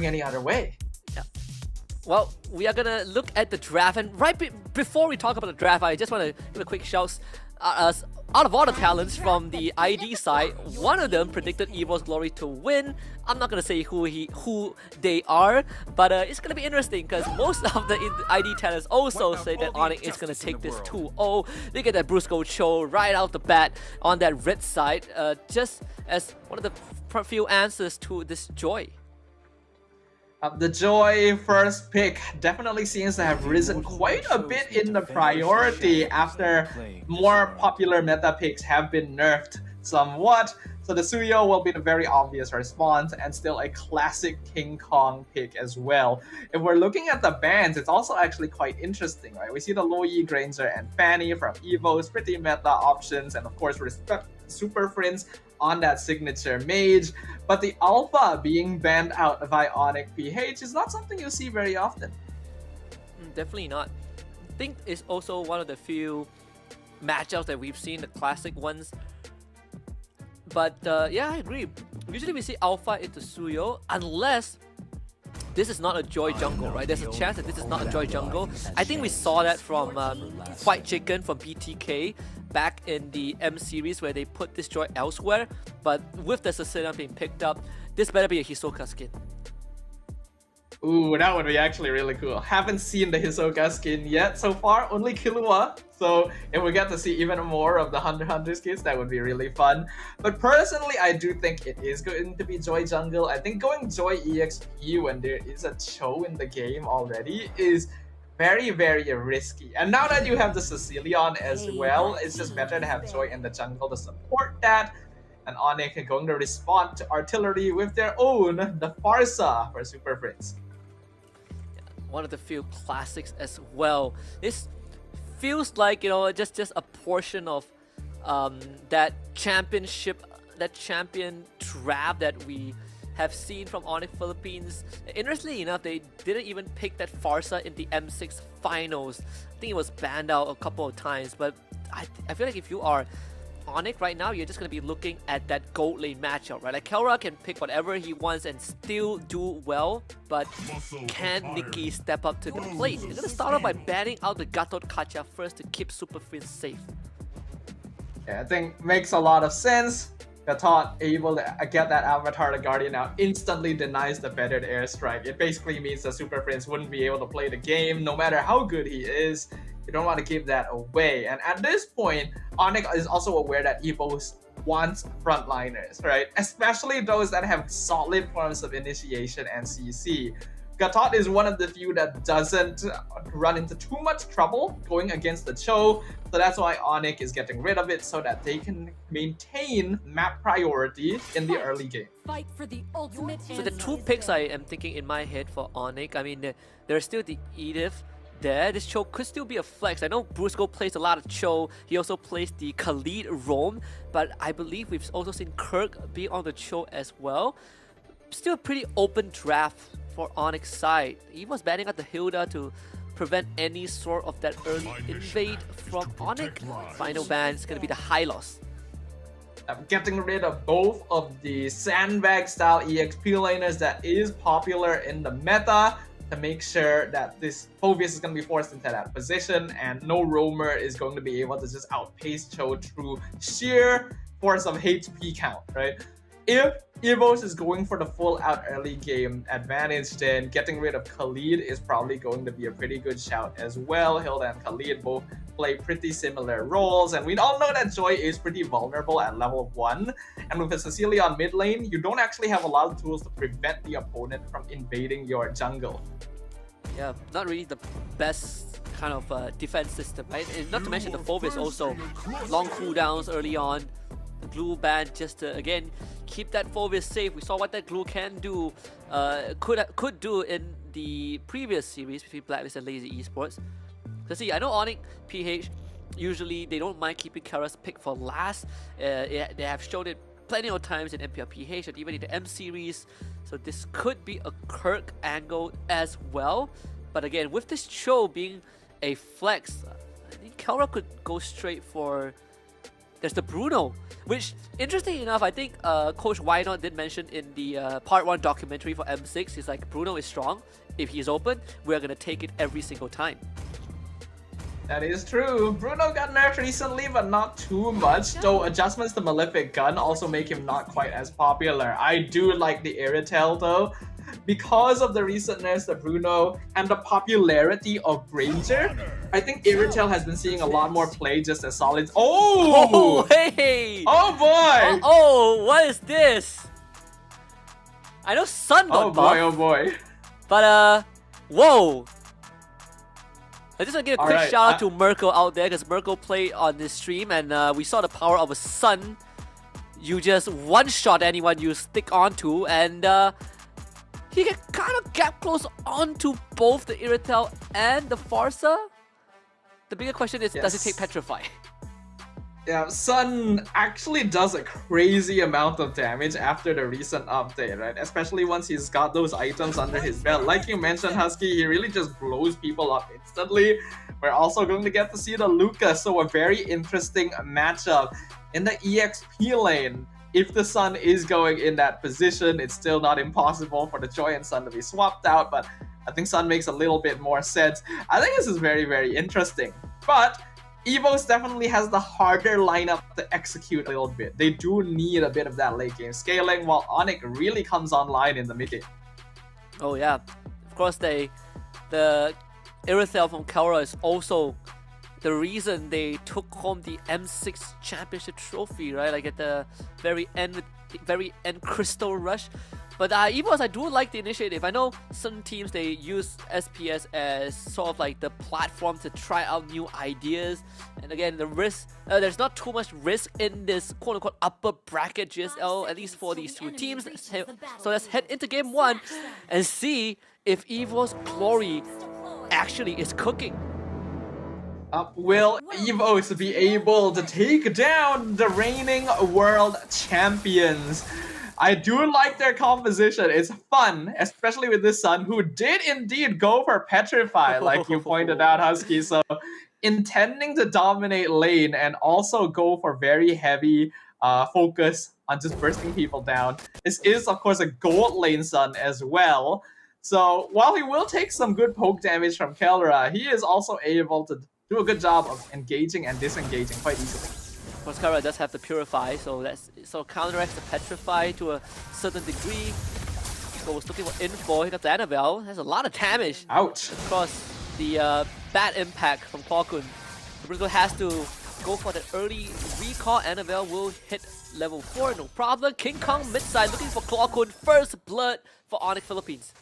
going any other way. Yeah. Well, we are gonna look at the draft, and before we talk about the draft, I just want to give a quick shout. Out of all the talents from the ID side, one of them predicted EVOS Glory to win. I'm not gonna say who they are, but it's gonna be interesting because most of the ID talents also say that Onic is gonna take this 2-0. They get that Brusco Cho right out the bat on that red side, just as one of the few answers to this joy. The Joy first pick definitely seems to have risen quite a bit in the priority after more popular meta picks have been nerfed somewhat. So the Suyo will be the very obvious response, and still a classic King Kong pick as well. If we're looking at the bans, it's also actually quite interesting, right? We see the Loyi, Granger, and Fanny from EVOS, pretty meta options, and of course respect Super Friends on that signature mage. But the alpha being banned out by Onic PH is not something you see very often. Definitely not. I think it's also one of the few matchups that we've seen, the classic ones. But yeah, I agree. Usually we see alpha into Suyo unless this is not a Joy jungle, right? There's a chance that this is not a Joy jungle. I think we saw that from White Chicken from BTK back in the M series where they put this Joy elsewhere. But with the Sicilian being picked up, this better be a Hisoka skin. Ooh, that would be actually really cool. Haven't seen the Hisoka skin yet so far, only Killua. So if we get to see even more of the Hunter skins, that would be really fun. But personally, I do think it is going to be Joy Jungle. I think going Joy EXP when there is a Cho in the game already is very, very risky. And now that you have the Sicilian as well, it's just better to have Joy in the jungle to support that. And Onic are going to respond to artillery with their own, the Farsa for Super Friends. One of the few classics as well. This feels like, you know, just a portion of that championship, that champion draft that we have seen from Onic Philippines. Interestingly enough, they didn't even pick that Farsa in the M6 finals. I think it was banned out a couple of times, but I feel like if you are Onic right now, you're just going to be looking at that gold lane matchup, right? Like Kelra can pick whatever he wants and still do well, but can Nikki step up to the plate? You're going to start off by banning out the Gatot Kacha first to keep Super Friends safe. Yeah, I think makes a lot of sense. Gatot able to get that Avatar, the Guardian out, instantly denies the feathered airstrike. It basically means that Super Friends wouldn't be able to play the game no matter how good he is. You don't want to give that away. And at this point, Onic is also aware that EVOS wants frontliners, right? Especially those that have solid forms of initiation and CC. Gatot is one of the few that doesn't run into too much trouble going against the Cho, so that's why Onic is getting rid of it so that they can maintain map priority in the early game. Fight for the ultimate So the two picks I am thinking in my head for Onic, I mean, there's still the Edith there. This Cho could still be a flex. I know Brusco plays a lot of Cho. He also plays the Khalid roam, but I believe we've also seen Kirk be on the Cho as well. Still a pretty open draft for Onic's side. He was banning out the Hilda to prevent any sort of that early invade from Onic. Final ban is going to be the Hylos. I'm getting rid of both of the sandbag style EXP laners that is popular in the meta to make sure that this Phoveus is going to be forced into that position and no roamer is going to be able to just outpace Cho through sheer force of HP count, right? If EVOS is going for the full out early game advantage, then getting rid of Khalid is probably going to be a pretty good shout as well. Hilda and Khalid both play pretty similar roles, and we all know that Joy is pretty vulnerable at level 1. And with a Cecilia on mid lane, you don't actually have a lot of tools to prevent the opponent from invading your jungle. Yeah, not really the best kind of defense system, right? And not to mention the Phoveus also long cooldowns early on. The glue ban just to again keep that Phoveus safe. We saw what that glue can do, could do in the previous series between Blacklist and Lazy Esports. So see, I know Onic PH usually they don't mind keeping Kara's pick for last. They have shown it plenty of times in MPL PH and even in the M series. So this could be a Kirk angle as well. But again, with this Cho being a flex, I think Kelra could go straight for there's the Bruno, which, interesting enough, I think Coach Why Not did mention in the Part 1 documentary for M6, he's like, Bruno is strong. If he's open, we're going to take it every single time. That is true. Bruno got nerfed recently, but not too much, though adjustments to Malefic Gun also make him not quite as popular. I do like the Irritel though, because of the recent nerfs to Bruno and the popularity of Ranger. I think Irritel has been seeing a lot more play just as solids. Oh, hey! Oh boy! Oh, what is this? I know Sun got buffed, oh boy. but whoa! I just want to give a quick Alright, shout out to Merkel out there, because Merkel played on this stream and we saw the power of a Sun. You just one-shot anyone you stick onto, and he can kind of gap close onto both the Irritel and the Farsa. The bigger question is, does it take Petrify? Yeah, Sun actually does a crazy amount of damage after the recent update, right? Especially once he's got those items under his belt. Like you mentioned, Husky, he really just blows people up instantly. We're also going to get to see the Lucas, so a very interesting matchup in the EXP lane. If the Sun is going in that position, it's still not impossible for the Joy and Sun to be swapped out, but I think Sun makes a little bit more sense. I think this is very, very interesting. But EVOS definitely has the harder lineup to execute a little bit. They do need a bit of that late game scaling, while Onic really comes online in the mid game. Oh yeah, of course the Irithel from Kaura is also the reason they took home the M6 championship trophy, right? Like at the very end Crystal Rush. But EVOS, I do like the initiative. I know some teams, they use SPS as sort of like the platform to try out new ideas. And again, the risk, there's not too much risk in this quote-unquote upper bracket GSL, at least for these two teams. So let's head into game 1 and see if EVOS Glory actually is cooking. Will EVOS be able to take down the reigning world champions? I do like their composition. It's fun, especially with this Sun, who did indeed go for Petrify, like you pointed out, Husky. So intending to dominate lane and also go for very heavy focus on just bursting people down. This is, of course, a gold lane Sun as well. So while he will take some good poke damage from Kelra, he is also able to do a good job of engaging and disengaging quite easily. Of course, Kara does have the Purify, so counteracts the Petrify to a certain degree. So was looking for info. He got the Annabelle. Has a lot of damage. Ouch. Of course, the bad impact from Kwakun. Briscoe has to go for the early recall. Annabelle will hit level 4, no problem. King Kong mid-side looking for Kwakun. First blood for Onic Philippines.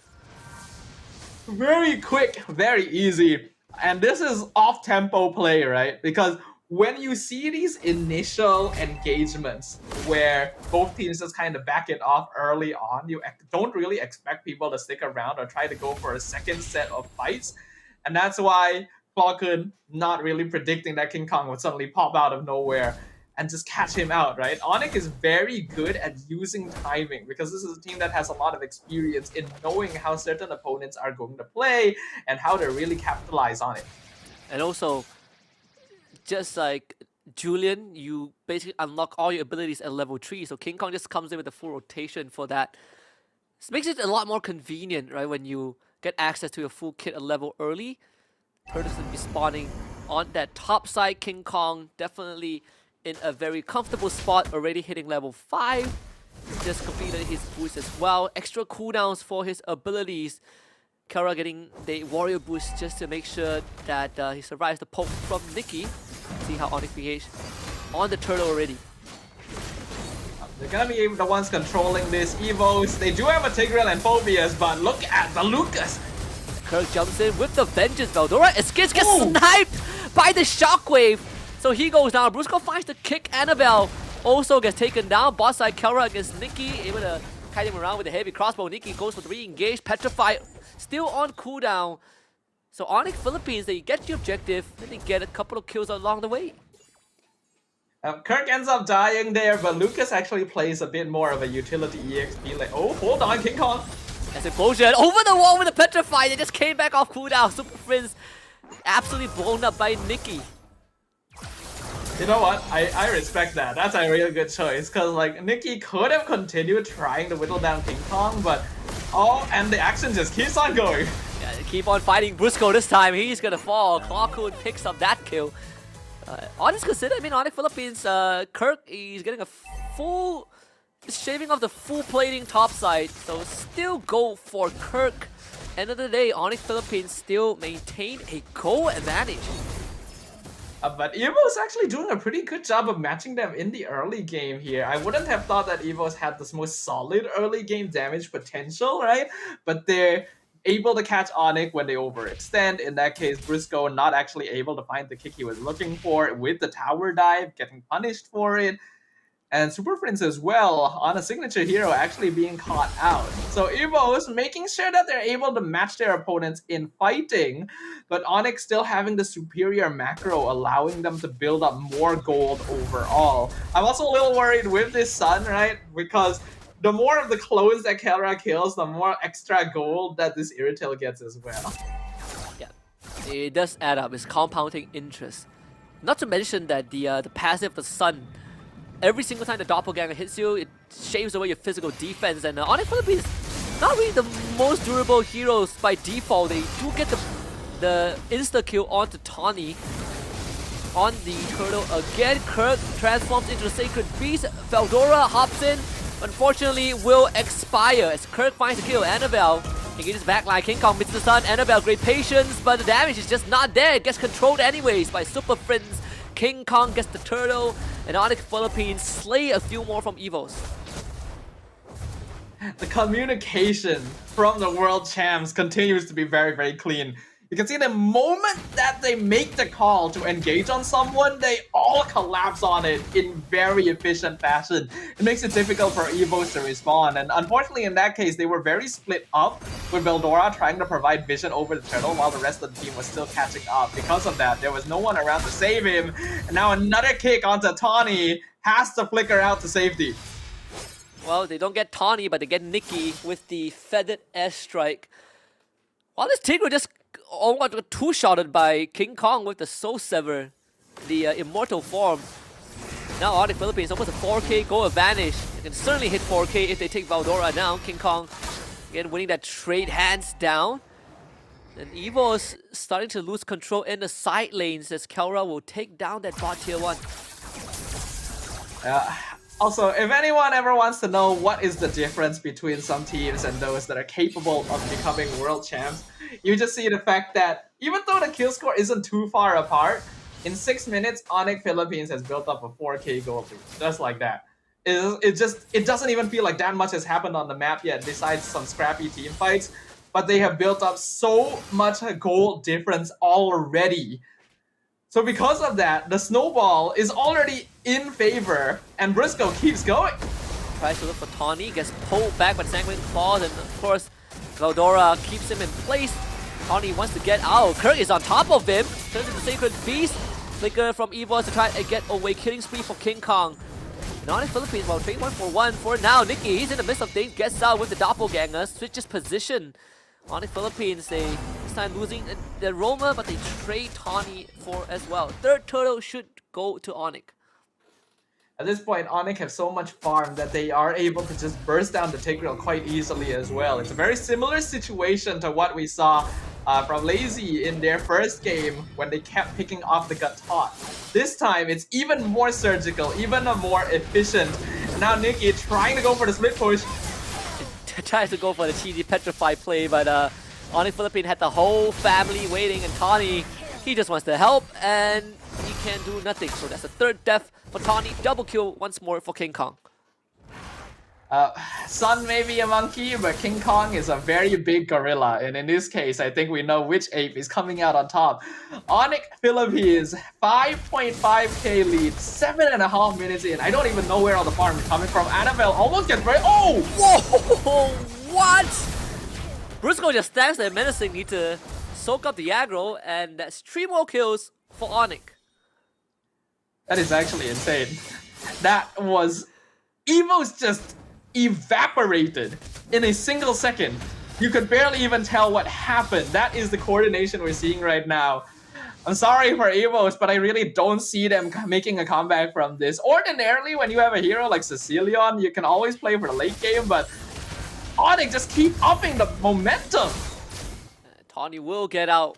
Very quick, very easy. And this is off-tempo play, right? Because when you see these initial engagements where both teams just kind of back it off early on, you don't really expect people to stick around or try to go for a second set of fights. And that's why Kwakun not really predicting that King Kong would suddenly pop out of nowhere and just catch him out, right? Onic is very good at using timing because this is a team that has a lot of experience in knowing how certain opponents are going to play and how to really capitalize on it. And also, just like Julian, you basically unlock all your abilities at level 3, so King Kong just comes in with a full rotation for that. This makes it a lot more convenient, right, when you get access to your full kit a level early. Curtis will be spawning on that top side. King Kong definitely in a very comfortable spot, already hitting level 5. Just completed his boost as well. Extra cooldowns for his abilities. Kara getting the warrior boost just to make sure that he survives the poke from Nikki. See how Onic PH on the turtle already. They're gonna be the ones controlling this EVOS. They do have a Tigreal and Phobias, but look at the Lucas. Kirk jumps in with the Vengeance. Veldora escapes, gets sniped by the Shockwave. So he goes down. Brusco finds the kick. Annabelle also gets taken down. Boss side Kelra against Nikki, able to kite him around with a heavy crossbow. Nikki goes for the re-engage. Petrify still on cooldown. So Onic Philippines, they get the objective, then they get a couple of kills along the way. Kirk ends up dying there, but Lucas actually plays a bit more of a utility EXP. Like, oh, hold on, King Kong. As Implosion over the wall with the Petrify, they just came back off cooldown. Super Prince absolutely blown up by Nikki. You know what? I respect that. That's a really good choice. Because, like, Nikki could have continued trying to whittle down King Kong, but... Oh, and the action just keeps on going. Yeah, they keep on fighting Brusco this time. He's gonna fall. Clawcoon picks up that kill. Honest consider, I mean, Onic Philippines, Kirk, he's getting a full... shaving off the full plating top side. So still go for Kirk. End of the day, Onic Philippines still maintain a goal advantage. But EVOS actually doing a pretty good job of matching them in the early game here. I wouldn't have thought that EVOS had the most solid early game damage potential, right? But they're able to catch Onic when they overextend. In that case, Brusco not actually able to find the kick he was looking for with the tower dive, getting punished for it. And Super Prince as well, on a signature hero, actually being caught out. So EVOS making sure that they're able to match their opponents in fighting, but Onic still having the superior macro, allowing them to build up more gold overall. I'm also a little worried with this Sun, right? Because the more of the clones that Kelra kills, the more extra gold that this Irrital gets as well. Yeah, it does add up. It's compounding interest. Not to mention that the passive, the Sun, every single time the Doppelganger hits you, it shaves away your physical defense. And Onic Philippines, not really the most durable heroes by default. They do get the insta-kill onto Tawny on the turtle. Again, Kirk transforms into the Sacred Beast. Veldora hops in. Unfortunately, will expire as Kirk finds the kill. Annabelle engages backline. King Kong meets the Sun. Annabelle, great patience, but the damage is just not there. It gets controlled anyways by Super Friends. King Kong gets the turtle, and Onic Philippines slay a few more from EVOS. The communication from the world champs continues to be very, very clean. You can see the moment that they make the call to engage on someone, they all collapse on it in very efficient fashion. It makes it difficult for EVOS to respond, and unfortunately in that case, they were very split up with Veldora trying to provide vision over the turtle while the rest of the team was still catching up. Because of that, there was no one around to save him, and now another kick onto Tawny has to flicker out to safety. Well, they don't get Tawny, but they get Nikki with the feathered airstrike. While this Tigre just almost two-shotted by King Kong with the Soul Sever, the immortal form. Now Onic Philippines almost a 4K goal advantage. They can certainly hit 4K if they take Veldora down. King Kong again winning that trade hands down. And EVOS starting to lose control in the side lanes as Kelra will take down that bot tier 1. Also, if anyone ever wants to know what is the difference between some teams and those that are capable of becoming world champs, you just see the fact that even though the kill score isn't too far apart, in 6 minutes, Onic Philippines has built up a 4K gold lead, just like that. It doesn't even feel like that much has happened on the map yet, besides some scrappy team fights, but they have built up so much gold difference already. So because of that, the snowball is already in favor, and Brusco keeps going. Tries to look for Tawny, gets pulled back by the Sanguine Claws, and of course, Veldora keeps him in place. Tawny wants to get out. Kirk is on top of him. Turns into Sacred Beast. Flicker from EVOS to try and get away. Killing spree for King Kong. Onic Philippines, well, trade 1-for-1 for now. Nikki, he's in the midst of things, gets out with the Doppelganger, switches position. Onic Philippines, they this time losing the Roma, but they trade Tawny for as well. Third turtle should go to Onic. At this point, Onic have so much farm that they are able to just burst down the Tigreal quite easily as well. It's a very similar situation to what we saw from Lazy in their first game when they kept picking off the Gatot. This time, it's even more surgical, even more efficient. And now Nikki trying to go for the split push. Tries to go for the cheesy petrify play, but Onic Philippines had the whole family waiting, and Tawny, he just wants to help, and he can do nothing. So that's a third death for Tawny. Double kill once more for King Kong. Sun may be a monkey, but King Kong is a very big gorilla, and in this case, I think we know which ape is coming out on top. Onic Philippines, 5.5k lead, 7.5 minutes in. I don't even know where all the farm is coming from. Annabelle almost gets very— oh! Whoa! What? Brusco just stands there menacingly to soak up the aggro, and that's 3 more kills for Onic. That is actually insane. That was— EVOS just evaporated in a single second. You could barely even tell what happened. That is the coordination we're seeing right now. I'm sorry for EVOS, but I really don't see them making a comeback from this. Ordinarily, when you have a hero like Cecilion, you can always play for the late game, but Onic just keep upping the momentum. Tawny will get out.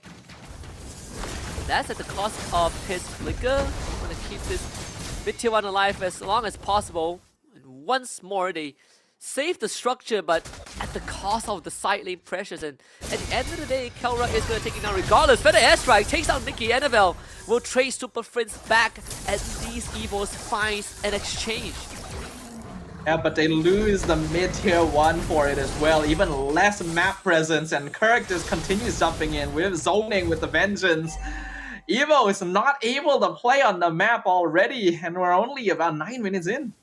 That's at the cost of his flicker. He's gonna keep this mid tier 1 alive as long as possible. And once more, they save the structure, but at the cost of the side lane pressures. And at the end of the day, Kelra is gonna take it down regardless. Feather Airstrike takes out Nikki. Annabelle will trade Super Friends back as these EVOS finds an exchange. Yeah, but they lose the mid-tier 1 for it as well. Even less map presence, and Kirk just continues jumping in with zoning with the vengeance. Evo is not able to play on the map already, and we're only about 9 minutes in.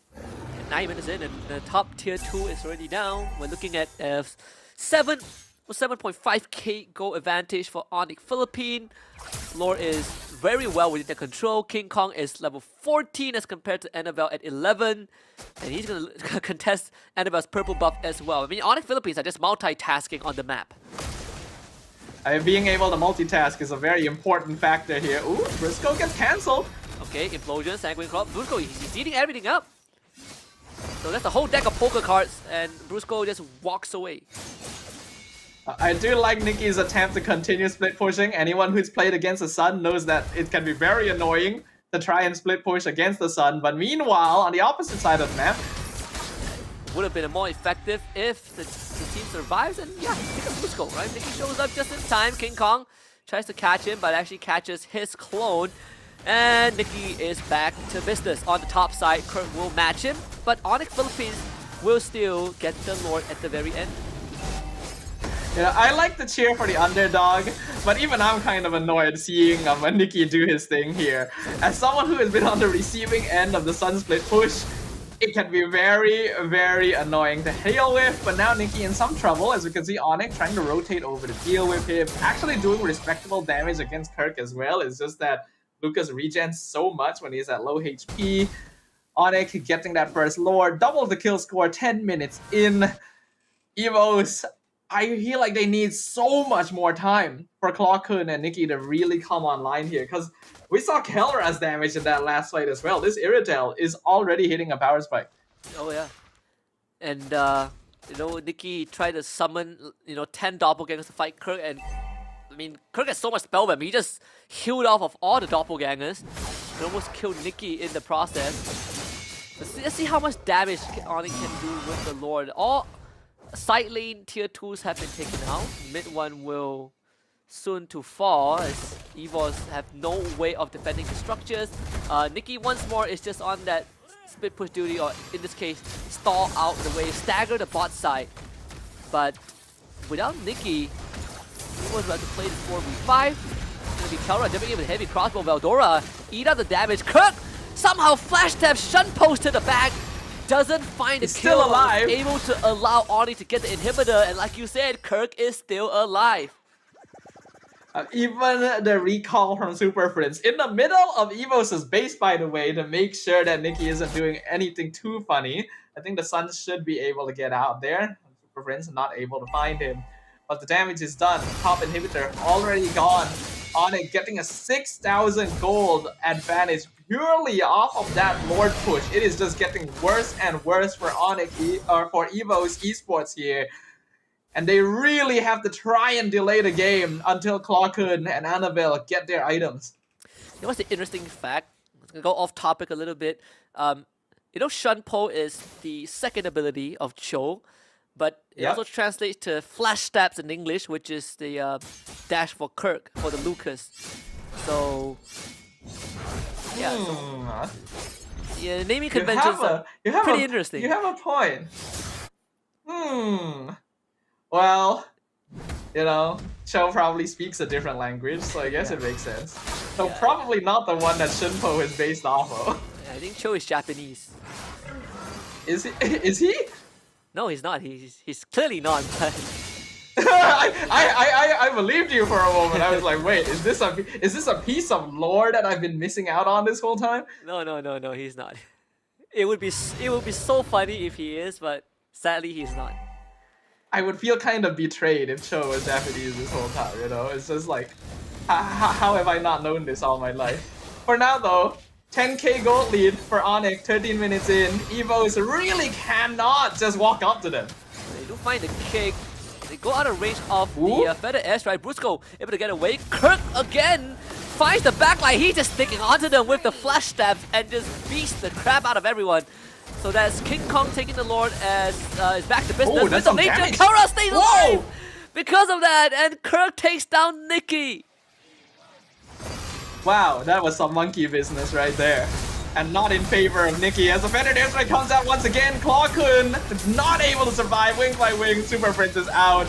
9 minutes in, and the top tier 2 is already down. We're looking at 7.5k goal advantage for Onic Philippine. Lord is very well within their control. King Kong is level 14 as compared to Annabelle at 11. And he's going to contest Annabelle's purple buff as well. I mean, Onic Philippines are just multitasking on the map. Being able to multitask is a very important factor here. Ooh, Briscoe gets cancelled. Okay, Implosion, Sanguine Crop. Brusco, he's eating everything up. So that's a whole deck of poker cards, and Brusco just walks away. I do like Nikki's attempt to continue split pushing. Anyone who's played against the Sun knows that it can be very annoying to try and split push against the Sun. But meanwhile, on the opposite side of the map, would have been more effective if the team survives, and yeah, pick up Brusco, right? Nikki shows up just in time. King Kong tries to catch him, but actually catches his clone. And Nikki is back to business. On the top side, Kirk will match him, but Onic Philippines will still get the Lord at the very end. Yeah, I like the cheer for the underdog, but even I'm kind of annoyed seeing Nikki do his thing here. As someone who has been on the receiving end of the Sun split push, it can be very, very annoying to deal with, but now Nikki in some trouble. As we can see, Onic trying to rotate over to deal with him, actually doing respectable damage against Kirk as well. It's just that Lucas regens so much when he's at low HP. Onic getting that first Lord, double the kill score, 10 minutes in. EVOS, I feel like they need so much more time for Clockhood and Nikki to really come online here, because we saw Kelra's damage in that last fight as well. This Iritel is already hitting a power spike. Oh yeah. And you know, Nikki tried to summon 10 doppelgangers to fight Kirk, and I mean, Kirk has so much spellbomb, he just healed off of all the doppelgangers and almost killed Nikki in the process. Let's see how much damage Onic can do with the Lord. All side lane tier 2s have been taken out. Mid one will soon to fall, as EVOS have no way of defending the structures. Nikki once more is just on that split push duty, or in this case, stall out the way, stagger the bot side. But without Nikki, EVOS will have to play the 4v5. It's gonna be Kelra dipping in with heavy crossbow. Veldora eat out the damage. Kirk somehow flash tap Shunpost to the back. Doesn't find the kill, still alive. able to allow Onic to get the inhibitor, and like you said, Kirk is still alive. Even the recall from Super Friends in the middle of EVOS' base, by the way, to make sure that Nikki isn't doing anything too funny. I think the Sun should be able to get out there. Super Friends not able to find him, but the damage is done. Top inhibitor already gone. Onic getting a 6,000 gold advantage purely off of that Lord push. It is just getting worse and worse for Onic, or for EVOS Esports here. And they really have to try and delay the game until Clockhood and Annabelle get their items. You know what's the interesting fact? I'm gonna go off topic a little bit. You know, Shunpo is the second ability of Cho, but it also translates to flash stabs in English, which is the dash for Kirk, for the Lucas. So yeah, yeah, naming conventions are pretty interesting. You have a point. Well, you know, Cho probably speaks a different language, so I guess it makes sense. So probably not the one that Shunpo is based off of. I think Cho is Japanese. Is he? Is he? No, he's not. He's clearly not. But I believed you for a moment. I was like, wait, is this a piece of lore that I've been missing out on this whole time? No, he's not. It would be so funny if he is, but sadly he's not. I would feel kind of betrayed if Cho was Japanese this whole time, you know? It's just like, How have I not known this all my life? For now though, 10k gold lead for Onic, 13 minutes in. EVOS really cannot just walk up to them. They do find the kick. They go out of range of the feather airstrike. Brusco able to get away. Kirk again finds the backline. He's just sticking onto them with the flash stabs and just beats the crap out of everyone. So that's King Kong taking the Lord as is back to business. Oh, that's some Nature. damage. Kara stays Whoa! alive because of that, and Kirk takes down Nikki. Wow, that was some monkey business right there. And not in favor of Nikki as the feather airstrike comes out once again. Claw-kun not able to survive. Wing by wing, Super Prince is out.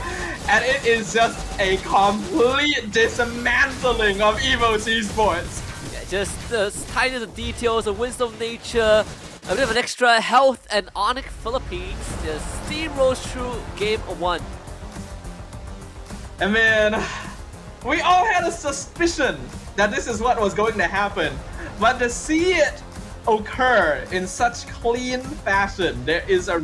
And it is just a complete dismantling of EVOS Esports. Yeah, just the tiniest details, the wisdom of nature, a bit of an extra health, and Onic Philippines just steamrolls through game 1. I mean, we all had a suspicion that this is what was going to happen. But to see it occur in such clean fashion, there is a